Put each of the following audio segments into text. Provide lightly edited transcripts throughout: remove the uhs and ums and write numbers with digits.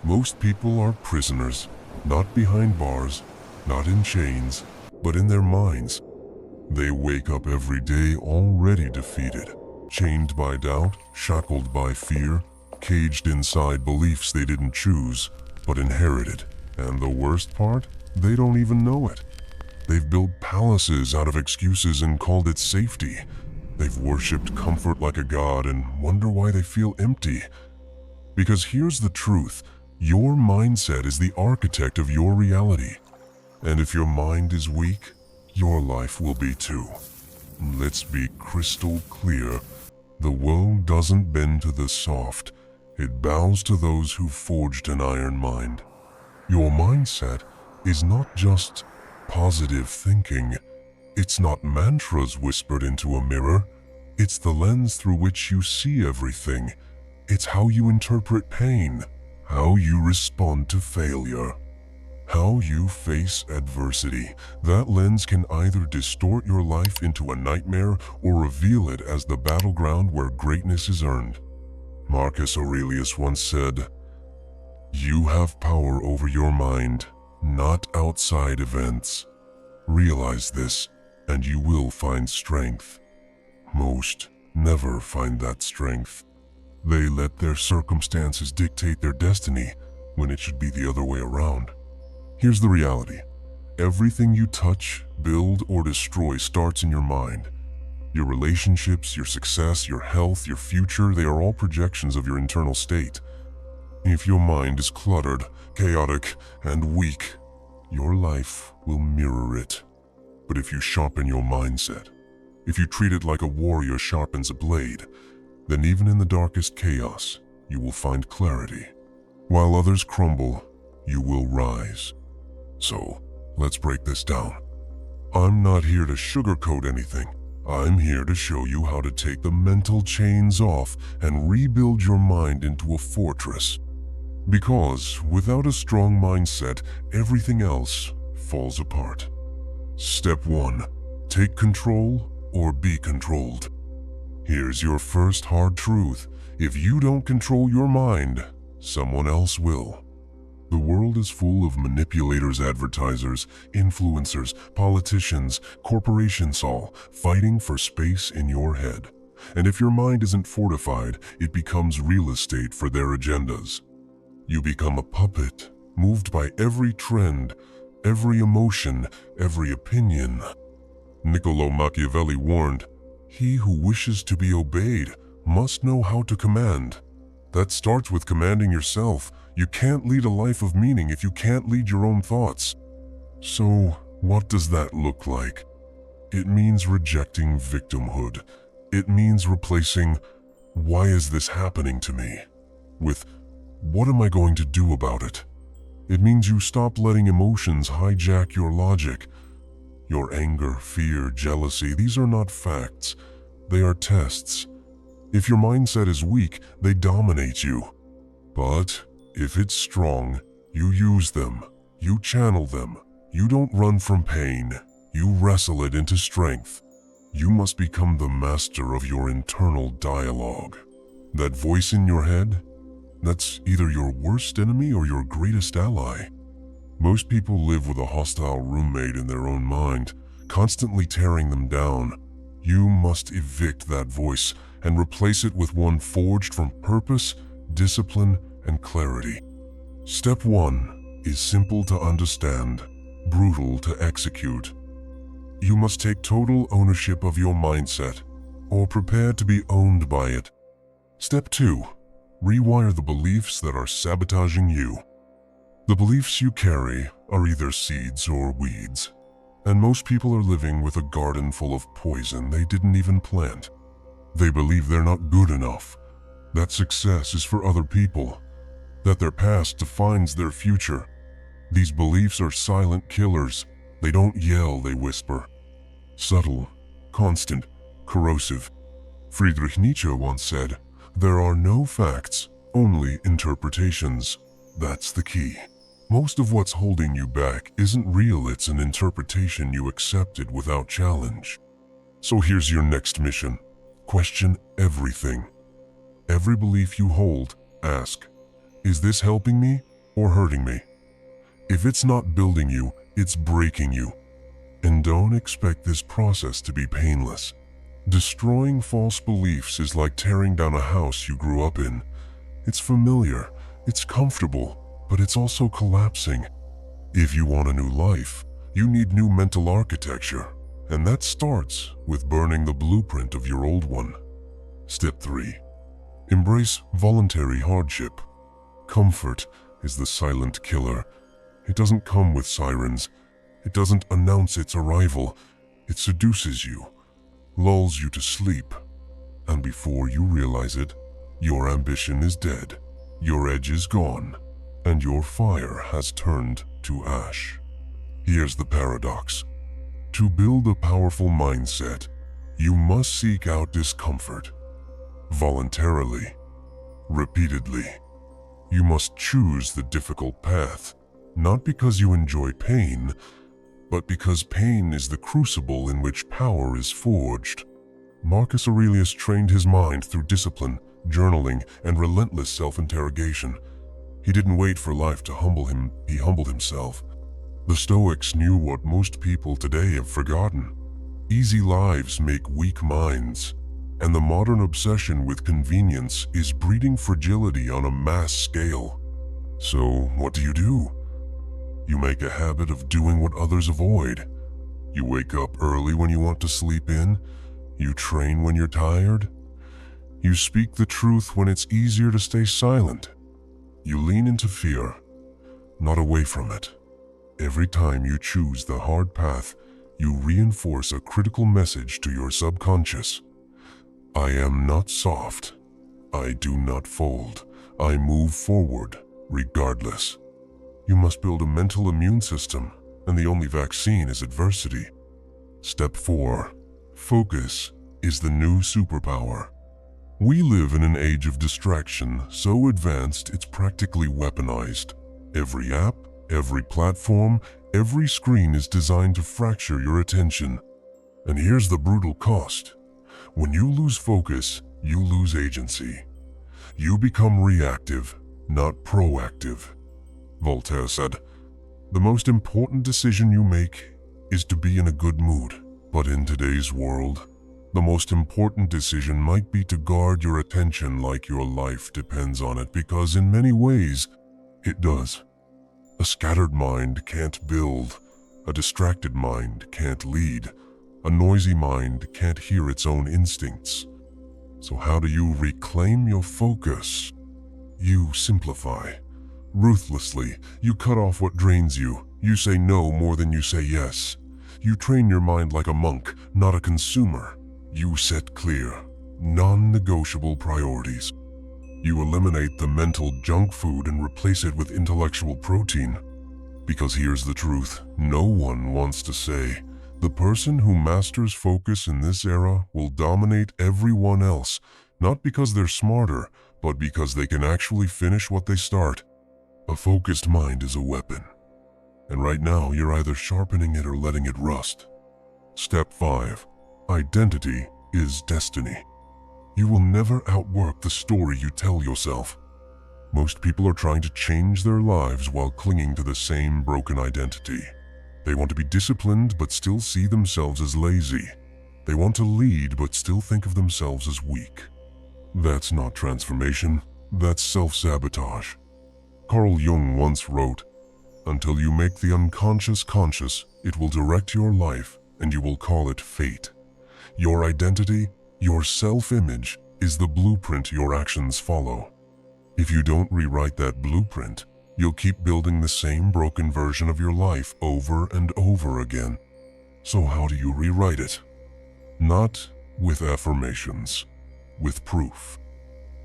Most people are prisoners, not behind bars, not in chains, but in their minds. They wake up every day already defeated, chained by doubt, shackled by fear, caged inside beliefs they didn't choose, but inherited. And the worst part? They don't even know it. They've built palaces out of excuses and called it safety. They've worshipped comfort like a god and wonder why they feel empty. Because here's the truth, your mindset is the architect of your reality. And if your mind is weak, your life will be too. Let's be crystal clear. The world doesn't bend to the soft. It bows to those who forged an iron mind. Your mindset is not just positive thinking. It's not mantras whispered into a mirror. It's the lens through which you see everything. It's how you interpret pain, how you respond to failure, how you face adversity. That lens can either distort your life into a nightmare or reveal it as the battleground where greatness is earned. Marcus Aurelius once said, "You have power over your mind, not outside events. Realize this, and you will find strength." Most never find that strength. They let their circumstances dictate their destiny when it should be the other way around. Here's the reality. Everything you touch, build, or destroy starts in your mind. Your relationships, your success, your health, your future, they are all projections of your internal state. If your mind is cluttered, chaotic, and weak, your life will mirror it. But if you sharpen your mindset, if you treat it like a warrior sharpens a blade, then even in the darkest chaos, you will find clarity. While others crumble, you will rise. So, let's break this down. I'm not here to sugarcoat anything. I'm here to show you how to take the mental chains off and rebuild your mind into a fortress. Because without a strong mindset, everything else falls apart. Step 1. Take control or be controlled. Here's your first hard truth. If you don't control your mind, someone else will. The world is full of manipulators, advertisers, influencers, politicians, corporations, all fighting for space in your head. And if your mind isn't fortified, it becomes real estate for their agendas. You become a puppet, moved by every trend, every emotion, every opinion. Niccolo Machiavelli warned, "He who wishes to be obeyed must know how to command." That starts with commanding yourself. You can't lead a life of meaning if you can't lead your own thoughts. So, what does that look like? It means rejecting victimhood. It means replacing, "Why is this happening to me?" with, "What am I going to do about it?" It means you stop letting emotions hijack your logic. Your anger, fear, jealousy, these are not facts. They are tests. If your mindset is weak, they dominate you. But if it's strong, you use them. You channel them. You don't run from pain. You wrestle it into strength. You must become the master of your internal dialogue. That voice in your head, that's either your worst enemy or your greatest ally. Most people live with a hostile roommate in their own mind, constantly tearing them down. You must evict that voice and replace it with one forged from purpose, discipline, and clarity. Step 1 is simple to understand, brutal to execute. You must take total ownership of your mindset, or prepare to be owned by it. Step 2. Rewire the beliefs that are sabotaging you. The beliefs you carry are either seeds or weeds, and most people are living with a garden full of poison they didn't even plant. They believe they're not good enough, that success is for other people, that their past defines their future. These beliefs are silent killers. They don't yell, they whisper. Subtle, constant, corrosive. Friedrich Nietzsche once said, "There are no facts, only interpretations." That's the key. Most of what's holding you back isn't real, it's an interpretation you accepted without challenge. So here's your next mission. Question everything. Every belief you hold, ask, "Is this helping me or hurting me. If it's not building you, it's breaking you. And don't expect this process to be painless. Destroying false beliefs is like tearing down a house you grew up in. It's familiar, it's comfortable, but it's also collapsing. If you want a new life, you need new mental architecture, and that starts with burning the blueprint of your old one. Step 3. Embrace voluntary hardship. Comfort is the silent killer. It doesn't come with sirens. It doesn't announce its arrival. It seduces you, lulls you to sleep, and before you realize it, your ambition is dead, your edge is gone, and your fire has turned to ash. Here's the paradox. To build a powerful mindset, you must seek out discomfort. Voluntarily, repeatedly. You must choose the difficult path, not because you enjoy pain, but because pain is the crucible in which power is forged. Marcus Aurelius trained his mind through discipline, journaling, and relentless self-interrogation. He didn't wait for life to humble him, he humbled himself. The Stoics knew what most people today have forgotten. Easy lives make weak minds, and the modern obsession with convenience is breeding fragility on a mass scale. So, what do? You make a habit of doing what others avoid. You wake up early when you want to sleep in. You train when you're tired. You speak the truth when it's easier to stay silent. You lean into fear, not away from it. Every time you choose the hard path, you reinforce a critical message to your subconscious. I am not soft. I do not fold. I move forward, regardless. You must build a mental immune system, and the only vaccine is adversity. Step 4. Focus is the new superpower. We live in an age of distraction so advanced it's practically weaponized. Every app, every platform, every screen is designed to fracture your attention. And here's the brutal cost. When you lose focus, you lose agency. You become reactive, not proactive. Voltaire said, "The most important decision you make is to be in a good mood." But in today's world, the most important decision might be to guard your attention like your life depends on it, because in many ways, it does. A scattered mind can't build. A distracted mind can't lead. A noisy mind can't hear its own instincts. So how do you reclaim your focus? You simplify. Ruthlessly, you cut off what drains you. You say no more than you say yes. You train your mind like a monk, not a consumer. You set clear, non-negotiable priorities. You eliminate the mental junk food and replace it with intellectual protein. Because here's the truth, no one wants to say, the person who masters focus in this era will dominate everyone else, not because they're smarter, but because they can actually finish what they start. A focused mind is a weapon. And right now, you're either sharpening it or letting it rust. Step 5. Identity is destiny. You will never outwork the story you tell yourself. Most people are trying to change their lives while clinging to the same broken identity. They want to be disciplined but still see themselves as lazy. They want to lead but still think of themselves as weak. That's not transformation, that's self-sabotage. Carl Jung once wrote, "Until you make the unconscious conscious, it will direct your life and you will call it fate." Your identity, your self-image, is the blueprint your actions follow. If you don't rewrite that blueprint, you'll keep building the same broken version of your life over and over again. So how do you rewrite it? Not with affirmations, with proof.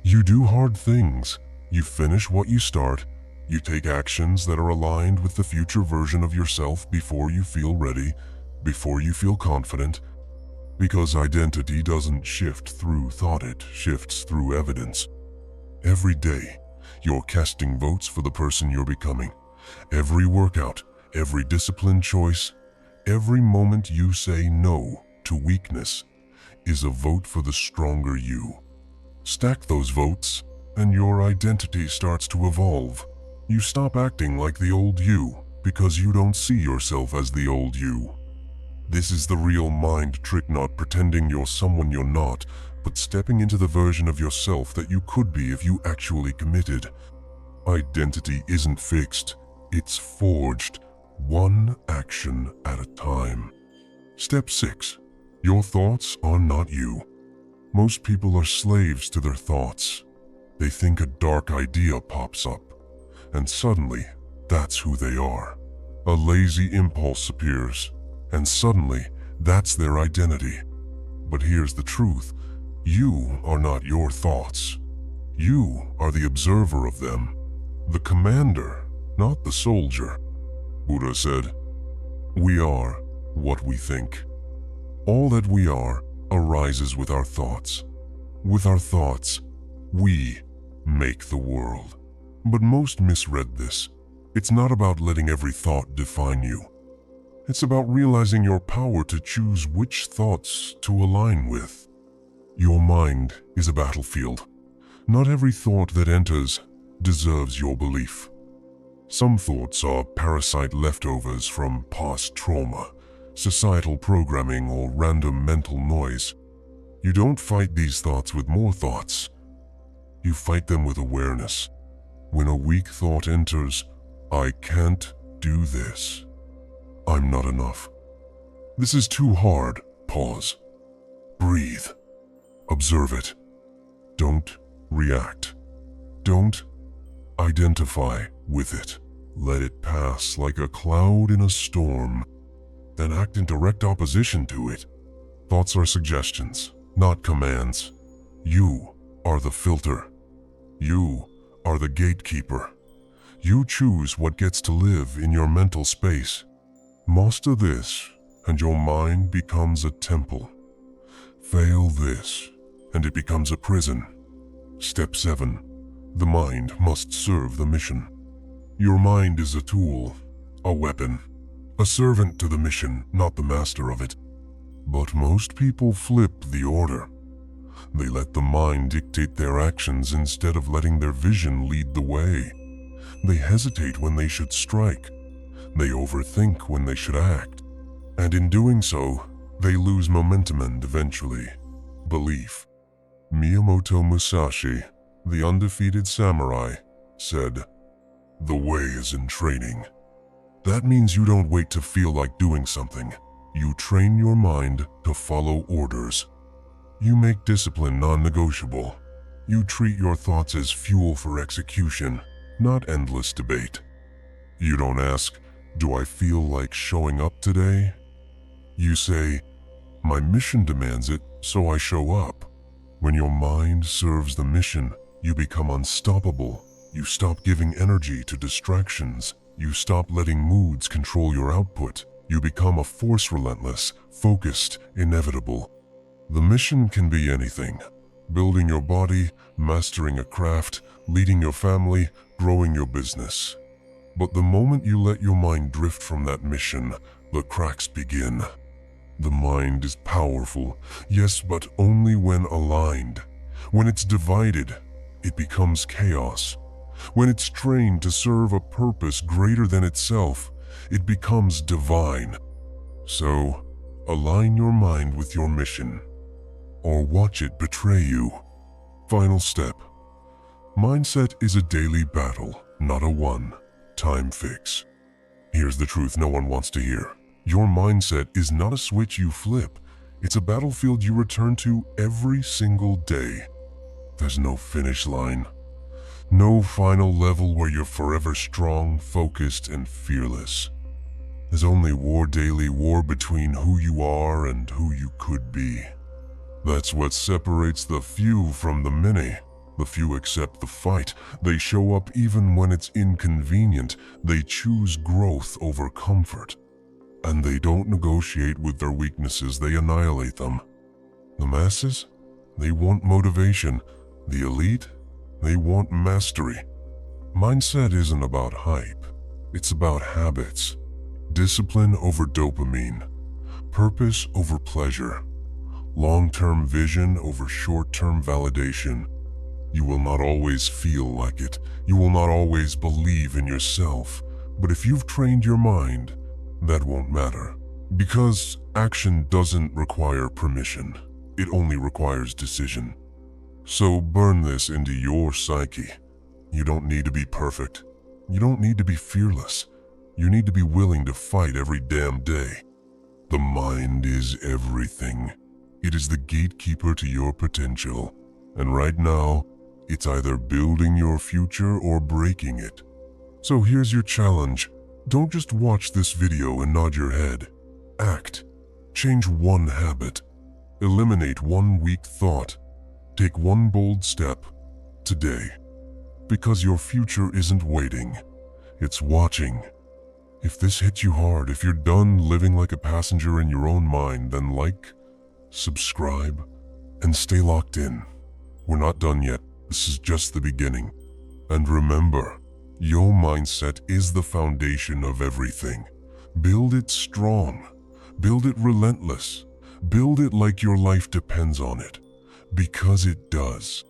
You do hard things, you finish what you start, you take actions that are aligned with the future version of yourself before you feel ready, before you feel confident, because identity doesn't shift through thought, it shifts through evidence. Every day, you're casting votes for the person you're becoming. Every workout, every discipline choice, every moment you say no to weakness is a vote for the stronger you. Stack those votes, and your identity starts to evolve. You stop acting like the old you because you don't see yourself as the old you. This is the real mind trick, not pretending you're someone you're not, but stepping into the version of yourself that you could be if you actually committed. Identity isn't fixed, it's forged, one action at a time. Step 6. Your thoughts are not you. Most people are slaves to their thoughts. They think a dark idea pops up, and suddenly, that's who they are. A lazy impulse appears, and suddenly, that's their identity. But here's the truth. You are not your thoughts. You are the observer of them, the commander, not the soldier. Buddha said, "We are what we think." All that we are arises with our thoughts. With our thoughts, we make the world. But most misread this. It's not about letting every thought define you. It's about realizing your power to choose which thoughts to align with. Your mind is a battlefield. Not every thought that enters deserves your belief. Some thoughts are parasite leftovers from past trauma, societal programming, or random mental noise. You don't fight these thoughts with more thoughts. You fight them with awareness. When a weak thought enters, "I can't do this. I'm not enough. This is too hard." Pause. Breathe. Observe it. Don't react. Don't identify with it. Let it pass like a cloud in a storm. Then act in direct opposition to it. Thoughts are suggestions, not commands. You are the filter. You are the gatekeeper. You choose what gets to live in your mental space. Master this, and your mind becomes a temple. Fail this, and it becomes a prison. Step 7. The mind must serve the mission. Your mind is a tool, a weapon, a servant to the mission, not the master of it. But most people flip the order. They let the mind dictate their actions instead of letting their vision lead the way. They hesitate when they should strike. They overthink when they should act. And in doing so, they lose momentum and eventually, belief. Miyamoto Musashi, the undefeated samurai, said, "The way is in training." That means you don't wait to feel like doing something. You train your mind to follow orders. You make discipline non-negotiable. You treat your thoughts as fuel for execution, not endless debate. You don't ask, "Do I feel like showing up today?" You say, "My mission demands it, so I show up." When your mind serves the mission, you become unstoppable. You stop giving energy to distractions. You stop letting moods control your output. You become a force, relentless, focused, inevitable. The mission can be anything. Building your body, mastering a craft, leading your family, growing your business. But the moment you let your mind drift from that mission, the cracks begin. The mind is powerful, yes, but only when aligned. When it's divided, it becomes chaos. When it's trained to serve a purpose greater than itself, it becomes divine. So, align your mind with your mission, or watch it betray you. Final step. Mindset is a daily battle, not a one-time fix. Here's the truth no one wants to hear. Your mindset is not a switch you flip. It's a battlefield you return to every single day. There's no finish line. No final level where you're forever strong, focused, and fearless. There's only war, daily war between who you are and who you could be. That's what separates the few from the many. The few accept the fight. They show up even when it's inconvenient. They choose growth over comfort. And they don't negotiate with their weaknesses, they annihilate them. The masses? They want motivation. The elite? They want mastery. Mindset isn't about hype. It's about habits. Discipline over dopamine. Purpose over pleasure. Long-term vision over short-term validation. You will not always feel like it. You will not always believe in yourself. But if you've trained your mind, that won't matter. Because action doesn't require permission. It only requires decision. So burn this into your psyche. You don't need to be perfect. You don't need to be fearless. You need to be willing to fight every damn day. The mind is everything. It is the gatekeeper to your potential. And right now, it's either building your future or breaking it. So here's your challenge. Don't just watch this video and nod your head. Act. Change one habit. Eliminate one weak thought. Take one bold step today. Because your future isn't waiting. It's watching. If this hits you hard, if you're done living like a passenger in your own mind, then like, subscribe, and stay locked in. We're not done yet. This is just the beginning. And remember, your mindset is the foundation of everything. Build it strong. Build it relentless. Build it like your life depends on it. Because it does.